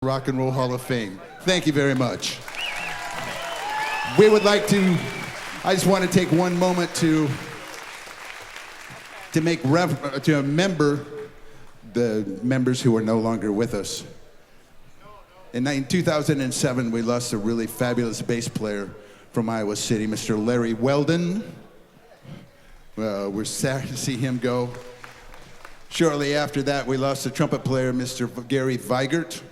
Rock and Roll Hall of Fame. Thank you very much. We would like to, I just want to take one moment to remember the members who are no longer with us. In 2007, we lost a really fabulous bass player from Iowa City, Mr. Larry Weldon. We're sad to see him go. Shortly after that, we lost a trumpet player, Mr. Gary Weigert.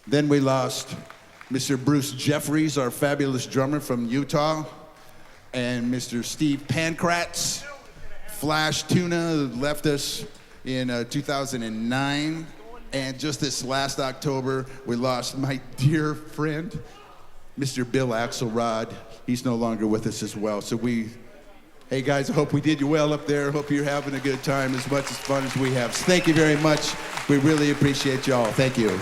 Then we lost Mr. Bruce Jeffries, our fabulous drummer from Utah, and Mr. Steve Pankratz. Flash Tuna left us in 2009. And just this last October, we lost my dear friend, Mr. Bill Axelrod. He's no longer with us as well. So hey guys, I hope we did you well up there. Hope you're having a good time, as much as fun as we have. So thank you very much. We really appreciate y'all. Thank you.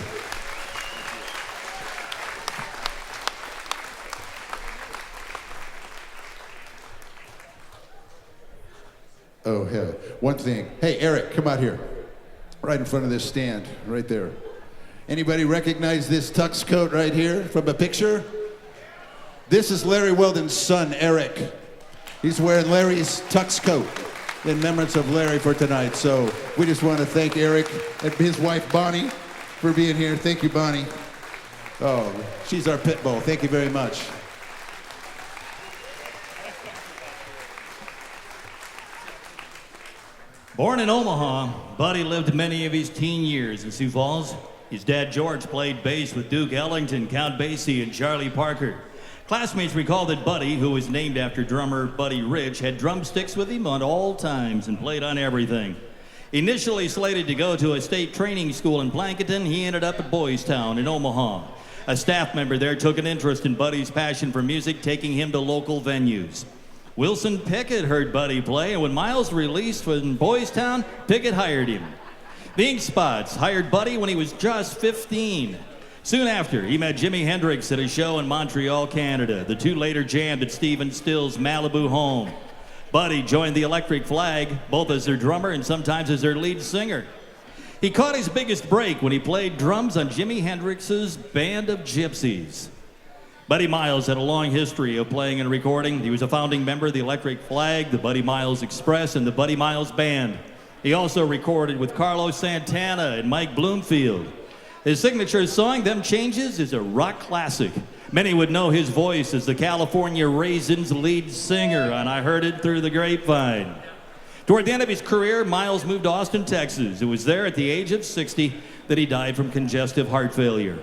Oh, hell. One thing. Hey, Eric, come out here. Right in front of this stand, right there. Anybody recognize this tux coat right here from a picture? This is Larry Weldon's son, Eric. He's wearing Larry's tux coat in remembrance of Larry for tonight. So we just want to thank Eric and his wife, Bonnie, for being here. Thank you, Bonnie. Oh, she's our pit bull. Thank you very much. Born in Omaha, Buddy lived many of his teen years in Sioux Falls. His dad, George, played bass with Duke Ellington, Count Basie, and Charlie Parker. Classmates recall that Buddy, who was named after drummer Buddy Rich, had drumsticks with him at all times and played on everything. Initially slated to go to a state training school in Blankenton, he ended up at Boys Town in Omaha. A staff member there took an interest in Buddy's passion for music, taking him to local venues. Wilson Pickett heard Buddy play, and when Miles released from Boys Town, Pickett hired him. Bing Spots hired Buddy when he was just 15. Soon after, he met Jimi Hendrix at a show in Montreal, Canada. The two later jammed at Stephen Still's Malibu home. Buddy joined the Electric Flag, both as their drummer and sometimes as their lead singer. He caught his biggest break when he played drums on Jimi Hendrix's Band of Gypsies. Buddy Miles had a long history of playing and recording. He was a founding member of the Electric Flag, the Buddy Miles Express, and the Buddy Miles Band. He also recorded with Carlos Santana and Mike Bloomfield. His signature song, Them Changes, is a rock classic. Many would know his voice as the California Raisins lead singer on I Heard It Through the Grapevine. Toward the end of his career, Miles moved to Austin, Texas. It was there at the age of 60 that he died from congestive heart failure.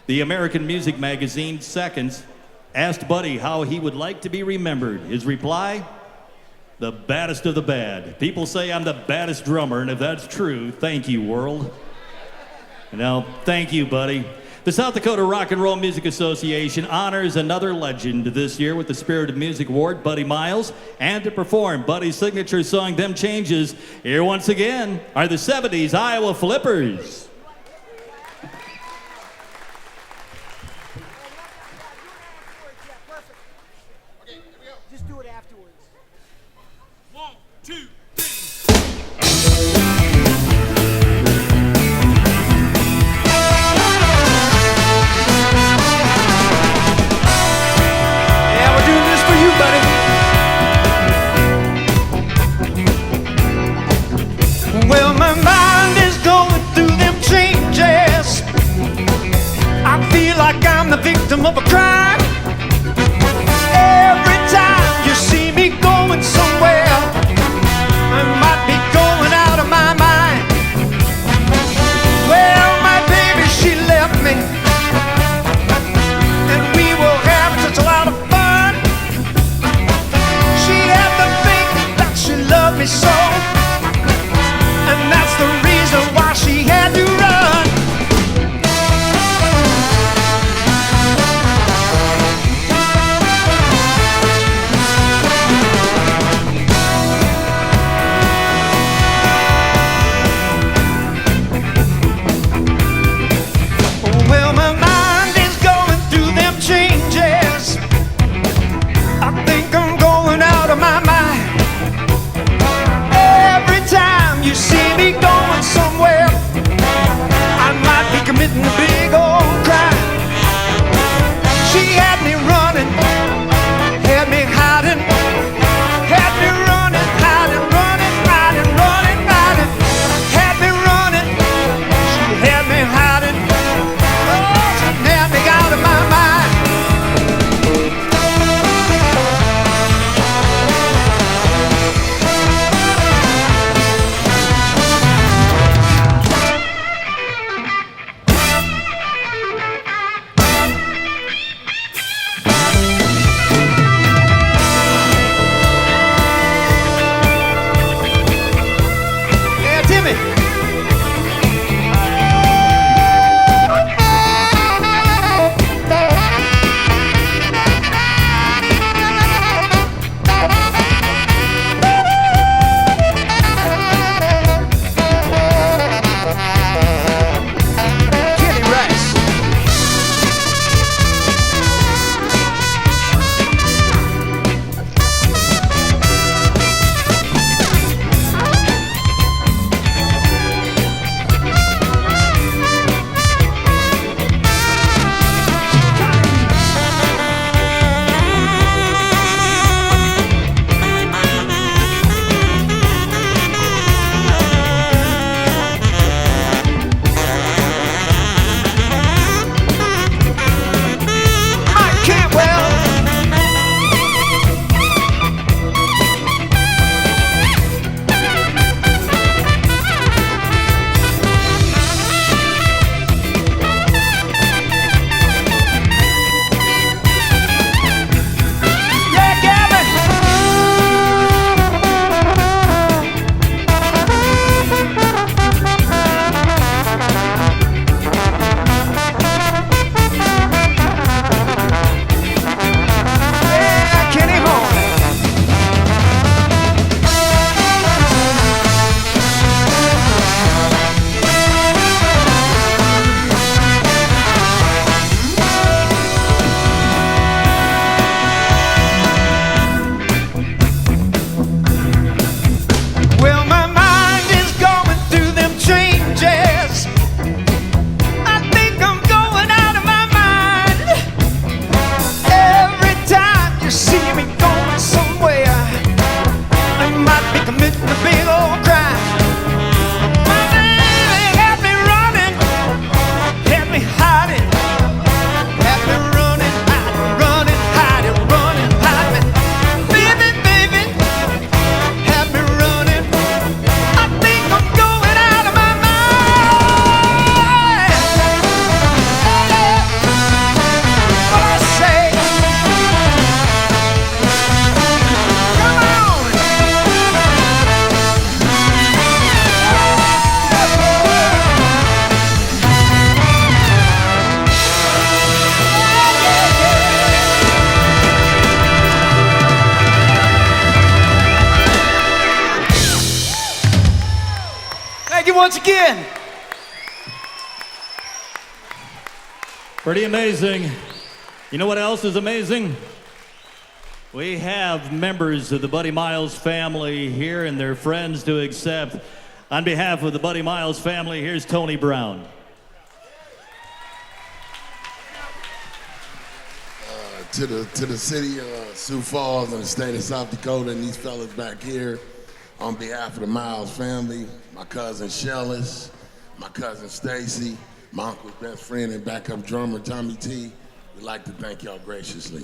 The American music magazine Seconds asked Buddy how he would like to be remembered. His reply, the baddest of the bad. People say I'm the baddest drummer, and if that's true, thank you, world. Now, thank you, Buddy. The South Dakota Rock and Roll Music Association honors another legend this year with the Spirit of Music Award, Buddy Miles, and to perform Buddy's signature song, Them Changes, here once again are the 70s Iowa Flippers. Just do it afterwards. 1, 2, 3. Yeah, we're doing this for you, buddy. Well, my mind is going through them once again. Pretty amazing. You know what else is amazing? We have members of the Buddy Miles family here and their friends to accept. On behalf of the Buddy Miles family, here's Tony Brown. To the city of Sioux Falls and the state of South Dakota and these fellas back here, on behalf of the Miles family, my cousin Shellis, my cousin Stacy, my uncle's best friend and backup drummer Tommy T, we'd like to thank y'all graciously.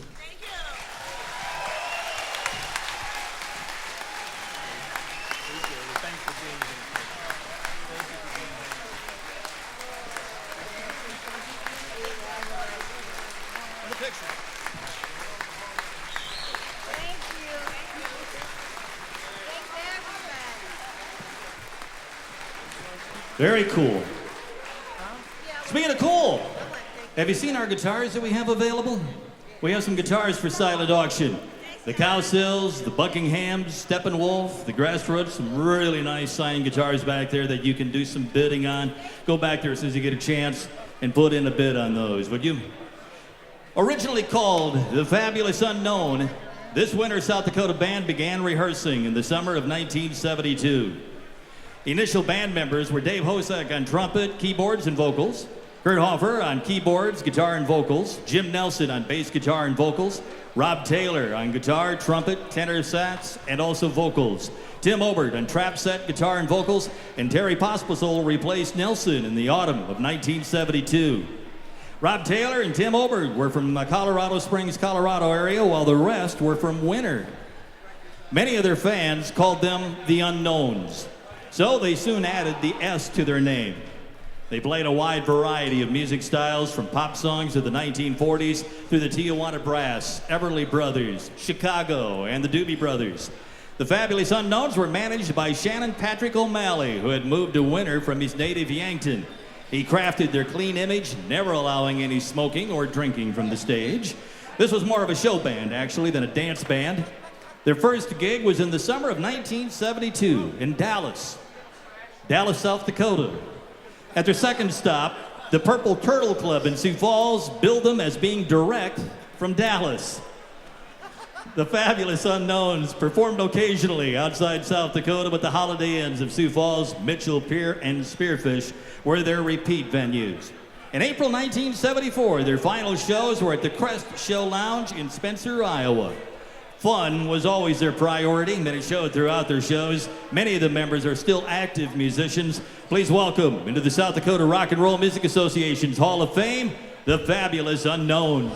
Very cool. Speaking of cool, have you seen our guitars that we have available? We have some guitars for silent auction. The Cowsills, the Buckinghams, Steppenwolf, the Grassroots, some really nice signed guitars back there that you can do some bidding on. Go back there as soon as you get a chance and put in a bid on those, would you? Originally called the Fabulous Unknown, this winter South Dakota band began rehearsing in the summer of 1972. Initial band members were Dave Hosack on trumpet, keyboards, and vocals, Kurt Hofer on keyboards, guitar, and vocals, Jim Nelson on bass guitar and vocals, Rob Taylor on guitar, trumpet, tenor sax, and also vocals, Tim Obert on trap set, guitar, and vocals, and Terry Pospisil replaced Nelson in the autumn of 1972. Rob Taylor and Tim Obert were from the Colorado Springs, Colorado area, while the rest were from Winter. Many of their fans called them the Unknowns. So they soon added the S to their name. They played a wide variety of music styles from pop songs of the 1940s through the Tijuana Brass, Everly Brothers, Chicago, and the Doobie Brothers. The Fabulous Unknowns were managed by Shannon Patrick O'Malley, who had moved to Winter from his native Yankton. He crafted their clean image, never allowing any smoking or drinking from the stage. This was more of a show band, actually, than a dance band. Their first gig was in the summer of 1972 in Dallas, South Dakota. At their second stop, the Purple Turtle Club in Sioux Falls billed them as being direct from Dallas. The Fabulous Unknowns performed occasionally outside South Dakota, but the Holiday Inns of Sioux Falls, Mitchell Pier, and Spearfish were their repeat venues. In April 1974, their final shows were at the Crest Show Lounge in Spencer, Iowa. Fun was always their priority, and it showed throughout their shows. Many of the members are still active musicians. Please welcome into the South Dakota Rock and Roll Music Association's Hall of Fame, the Fabulous Unknowns.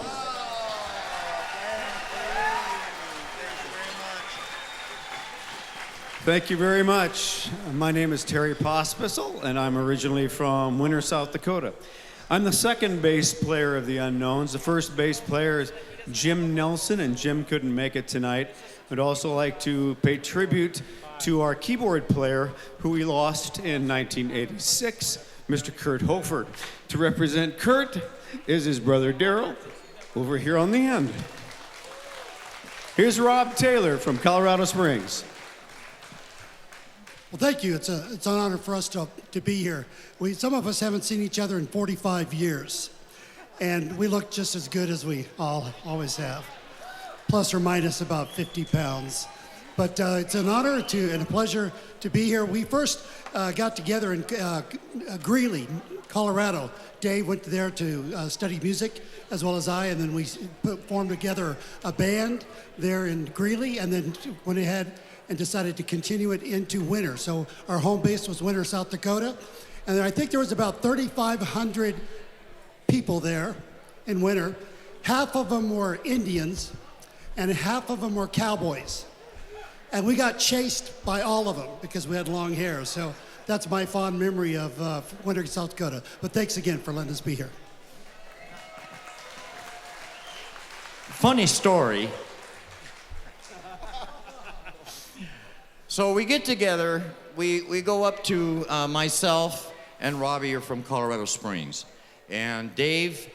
Thank you very much. My name is Terry Pospisil, and I'm originally from Winter, South Dakota. I'm the second bass player of the Unknowns. The first bass player is Jim Nelson, and Jim couldn't make it tonight. I'd also like to pay tribute to our keyboard player, who we lost in 1986, Mr. Kurt Hofer. To represent Kurt is his brother Daryl, over here on the end. Here's Rob Taylor from Colorado Springs. Well, thank you. It's an honor for us to be here. Some of us haven't seen each other in 45 years, and we look just as good as we always have, plus or minus about 50 pounds. But it's an honor and a pleasure to be here. We first got together in Greeley, Colorado. Dave went there to study music, as well as I, and then we formed together a band there in Greeley, and then went ahead and decided to continue it into Winter. So our home base was Winter, South Dakota. And I think there was about 3,500 people there in Winter. Half of them were Indians, and half of them were cowboys. And we got chased by all of them because we had long hair. So that's my fond memory of Winter, South Dakota. But thanks again for letting us be here. Funny story. So we get together, we go up to myself and Robbie are from Colorado Springs. And Dave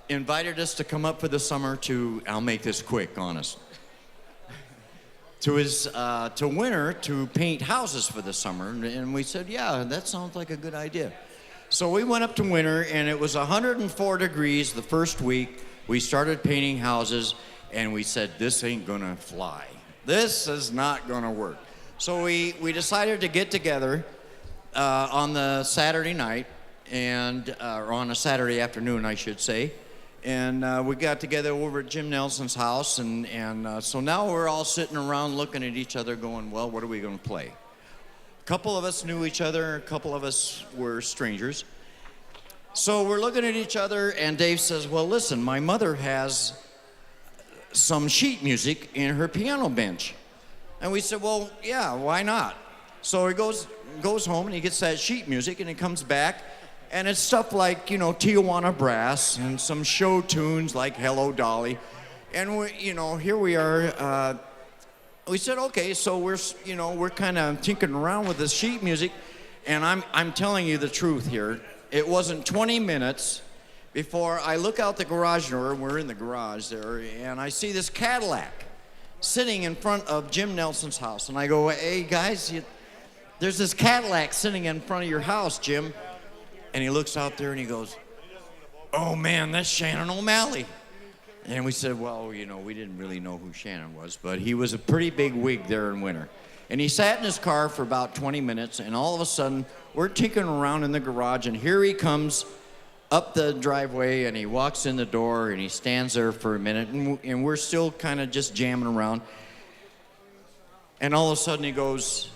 invited us to come up for the summer to, I'll make this quick, honest, to Winter to paint houses for the summer, and we said, yeah, that sounds like a good idea. So we went up to Winter, and it was 104 degrees the first week. We started painting houses, and we said, this ain't gonna fly. This is not gonna work. So we decided to get together on the Saturday night, or on a Saturday afternoon, I should say. And we got together over at Jim Nelson's house, and so now we're all sitting around looking at each other going, well, what are we going to play? A couple of us knew each other, a couple of us were strangers. So we're looking at each other, and Dave says, well, listen, my mother has some sheet music in her piano bench. And we said, well, yeah, why not? So he goes home, and he gets that sheet music, and he comes back, and it's stuff like, Tijuana Brass and some show tunes like Hello Dolly. And we, here we are. We said, okay, so we're kind of tinkering around with this sheet music. And I'm telling you the truth here. It wasn't 20 minutes before I look out the garage door. We're in the garage there, and I see this Cadillac sitting in front of Jim Nelson's house. And I go, hey, guys, there's this Cadillac sitting in front of your house, Jim. And he looks out there and he goes, oh man, that's Shannon O'Malley. And we said, well, we didn't really know who Shannon was, but he was a pretty big wig there in Winter. And he sat in his car for about 20 minutes, and all of a sudden, we're tinkering around in the garage, and here he comes up the driveway, and he walks in the door, and he stands there for a minute, and we're still kind of just jamming around. And all of a sudden he goes,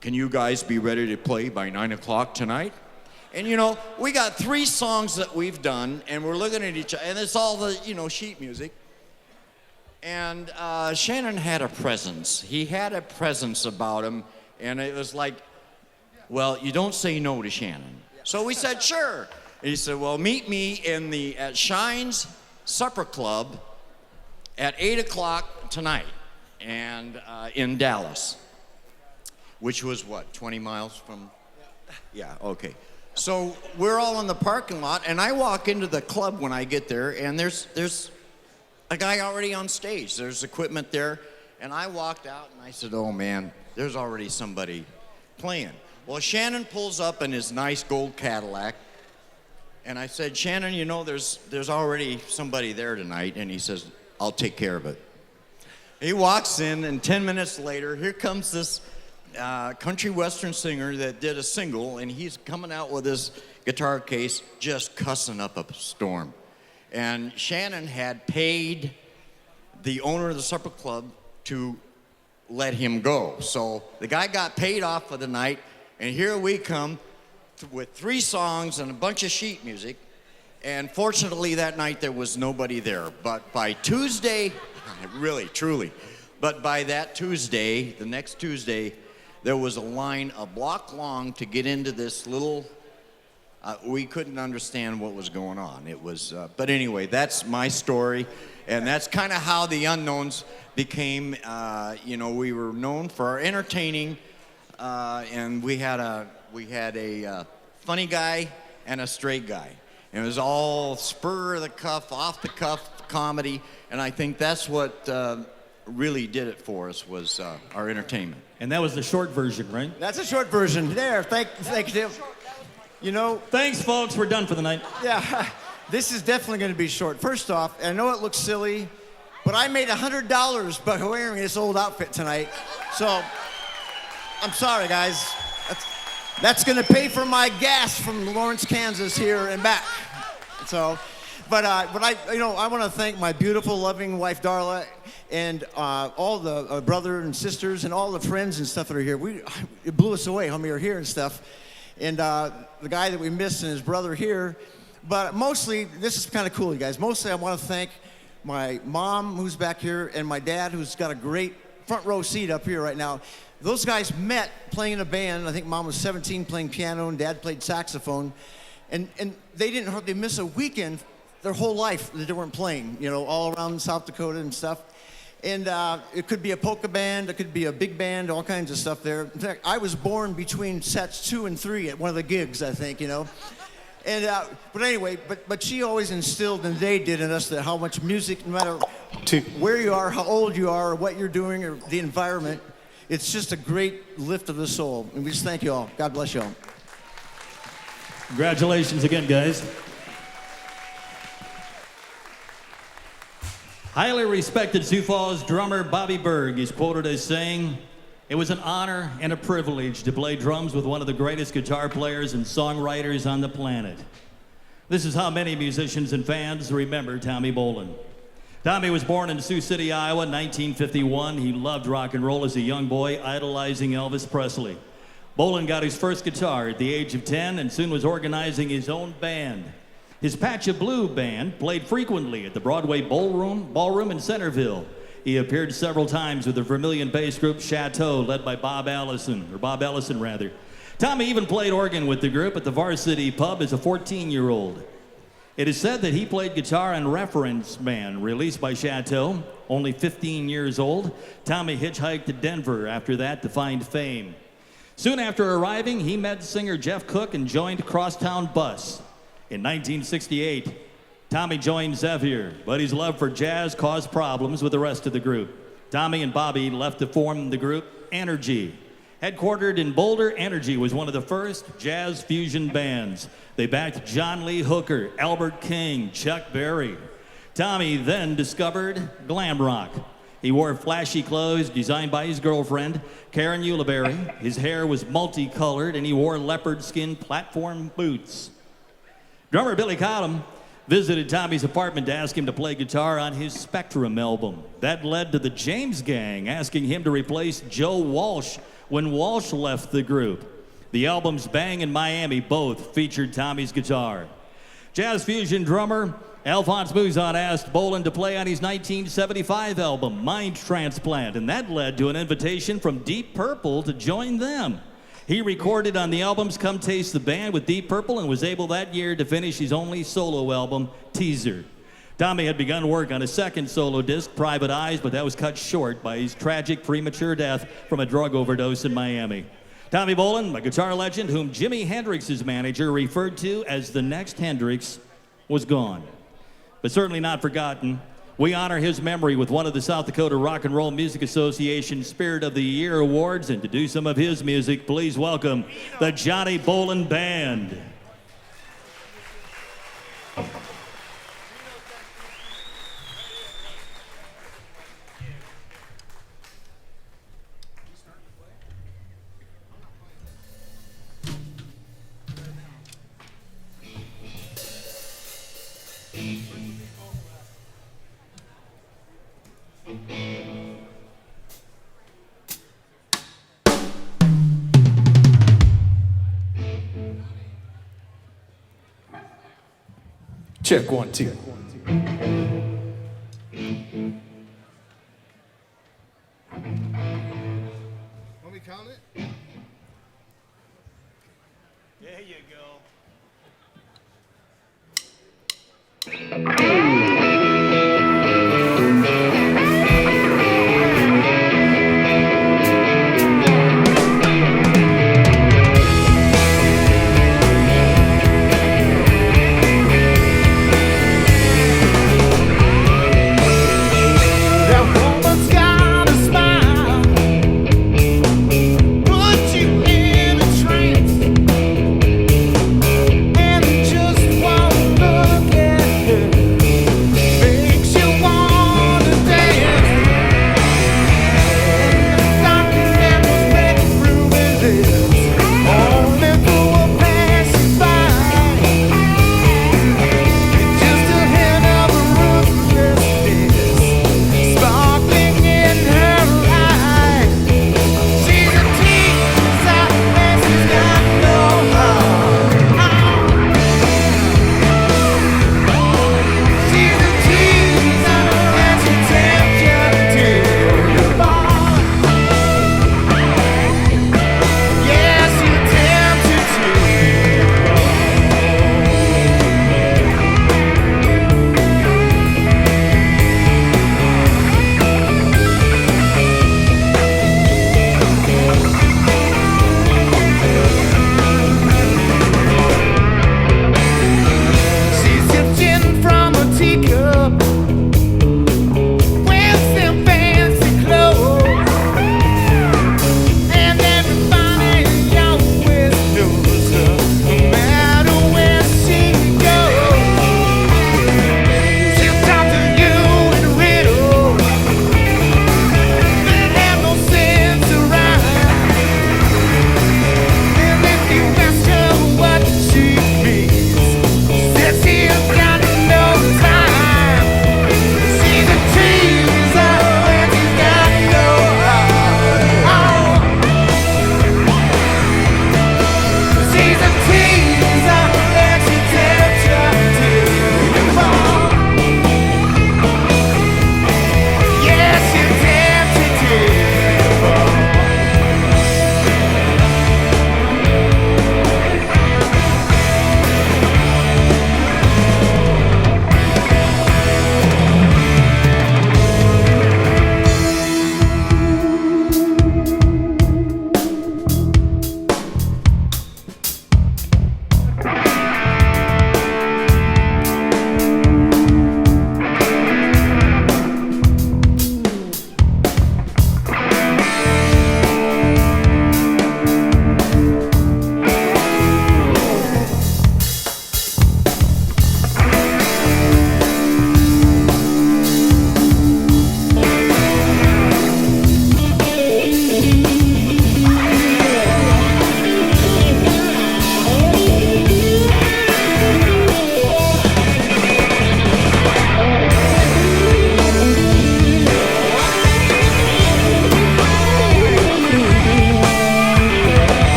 can you guys be ready to play by 9 o'clock tonight? And we got 3 songs that we've done, and we're looking at each other, and it's all the, sheet music. And Shannon had a presence. He had a presence about him, and it was like, well, you don't say no to Shannon. So we said, sure. And he said, well, meet me at Shine's Supper Club at 8 o'clock tonight, and in Dallas, which was what, 20 miles from? Yeah, okay. So we're all in the parking lot, and I walk into the club when I get there, and there's a guy already on stage. There's equipment there, and I walked out, and I said, oh, man, there's already somebody playing. Well, Shannon pulls up in his nice gold Cadillac, and I said, Shannon, there's already somebody there tonight, and he says, I'll take care of it. He walks in, and 10 minutes later, here comes this country western singer that did a single, and he's coming out with his guitar case just cussing up a storm. And Shannon had paid the owner of the Supper Club to let him go. So the guy got paid off for the night, and here we come with 3 songs and a bunch of sheet music. And fortunately that night there was nobody there. But by Tuesday, really, truly, but by that Tuesday, the next Tuesday, there was a line a block long to get into this little, we couldn't understand what was going on. It was, but anyway, that's my story. And that's kind of how the Unknowns became, we were known for our entertaining, and we had a funny guy and a straight guy. And it was all spur of the cuff, off the cuff comedy, and I think that's what really did it for us was our entertainment. And that was the short version, right? That's a short version. There, thank you, Tim. Thanks, folks. We're done for the night. Yeah, this is definitely going to be short. First off, I know it looks silly, but I made $100 by wearing this old outfit tonight. So, I'm sorry, guys. That's going to pay for my gas from Lawrence, Kansas here and back. So, but I want to thank my beautiful, loving wife, Darla, and all the brother and sisters and all the friends and stuff that are here. It blew us away how many are here and stuff. And the guy that we missed and his brother here. But mostly, this is kind of cool, you guys. Mostly, I want to thank my mom, who's back here, and my dad, who's got a great front row seat up here right now. Those guys met playing in a band. I think mom was 17 playing piano, and dad played saxophone. And they didn't hardly miss a weekend their whole life that they weren't playing, all around South Dakota and stuff. And it could be a polka band, it could be a big band, all kinds of stuff there. In fact, I was born between sets 2 and 3 at one of the gigs, I think, And but anyway, but she always instilled, and they did in us, that how much music, no matter where you are, how old you are, or what you're doing, or the environment. It's just a great lift of the soul. And we just thank you all. God bless you all. Congratulations again, guys. Highly respected Sioux Falls drummer Bobby Berg is quoted as saying, "It was an honor and a privilege to play drums with one of the greatest guitar players and songwriters on the planet." This is how many musicians and fans remember Tommy Bolin. Tommy was born in Sioux City, Iowa in 1951. He loved rock and roll as a young boy, idolizing Elvis Presley. Bolin got his first guitar at the age of 10 and soon was organizing his own band. His Patch of Blue band played frequently at the Broadway Ballroom in Centerville. He appeared several times with the Vermilion-based group Chateau, led by Bob Ellison. Tommy even played organ with the group at the Varsity Pub as a 14-year-old. It is said that he played guitar on Reference Man, released by Chateau. Only 15 years old, Tommy hitchhiked to Denver after that to find fame. Soon after arriving, he met singer Jeff Cook and joined Crosstown Bus. In 1968, Tommy joined Zephyr, but his love for jazz caused problems with the rest of the group. Tommy and Bobby left to form the group Energy. Headquartered in Boulder, Energy was one of the first jazz fusion bands. They backed John Lee Hooker, Albert King, Chuck Berry. Tommy then discovered glam rock. He wore flashy clothes designed by his girlfriend, Karen Ulibarri. His hair was multicolored, and he wore leopard skin platform boots. Drummer Billy Cottam visited Tommy's apartment to ask him to play guitar on his Spectrum album. That led to the James Gang asking him to replace Joe Walsh when Walsh left the group. The albums Bang and Miami both featured Tommy's guitar. Jazz fusion drummer Alphonse Mouzon asked Bolin to play on his 1975 album, Mind Transplant, and that led to an invitation from Deep Purple to join them. He recorded on the albums Come Taste the Band with Deep Purple and was able that year to finish his only solo album, Teaser. Tommy had begun work on a second solo disc, Private Eyes, but that was cut short by his tragic premature death from a drug overdose in Miami. Tommy Bolin, a guitar legend whom Jimi Hendrix's manager referred to as the next Hendrix, was gone. But certainly not forgotten. We honor his memory with one of the South Dakota Rock and Roll Music Association Spirit of the Year Awards, and to do some of his music, please welcome the Johnny Bolin Band. Check 1, 2. Want me count it? There you go.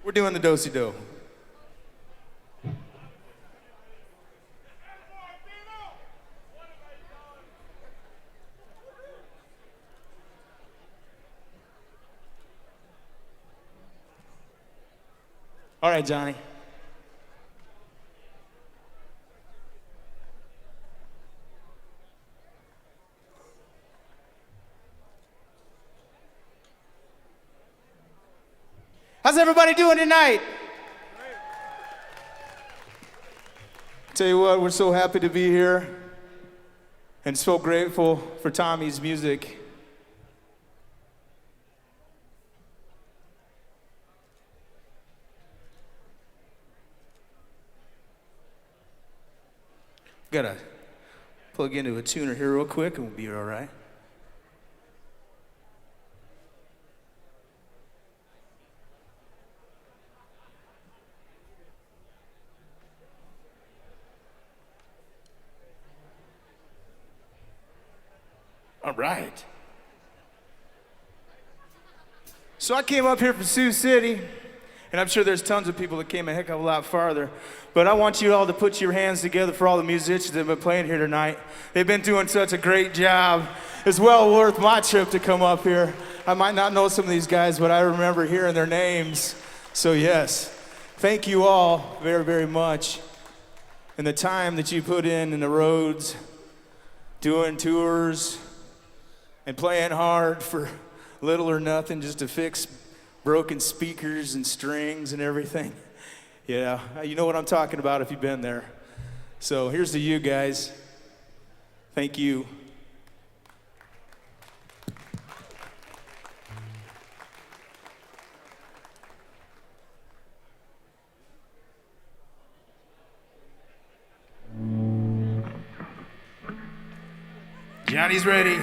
We're doing the do-si-do. All right, Johnny. How's everybody doing tonight? Tell you what, we're so happy to be here and so grateful for Tommy's music. Gotta plug into a tuner here real quick and we'll be all right. All right. So I came up here from Sioux City, and I'm sure there's tons of people that came a heck of a lot farther, but I want you all to put your hands together for all the musicians that have been playing here tonight. They've been doing such a great job. It's well worth my trip to come up here. I might not know some of these guys, but I remember hearing their names. So yes, thank you all very, very much. And the time that you put in the roads, doing tours, and playing hard for little or nothing just to fix broken speakers and strings and everything. Yeah, you know what I'm talking about if you've been there. So here's to you guys. Thank you. Johnny's ready.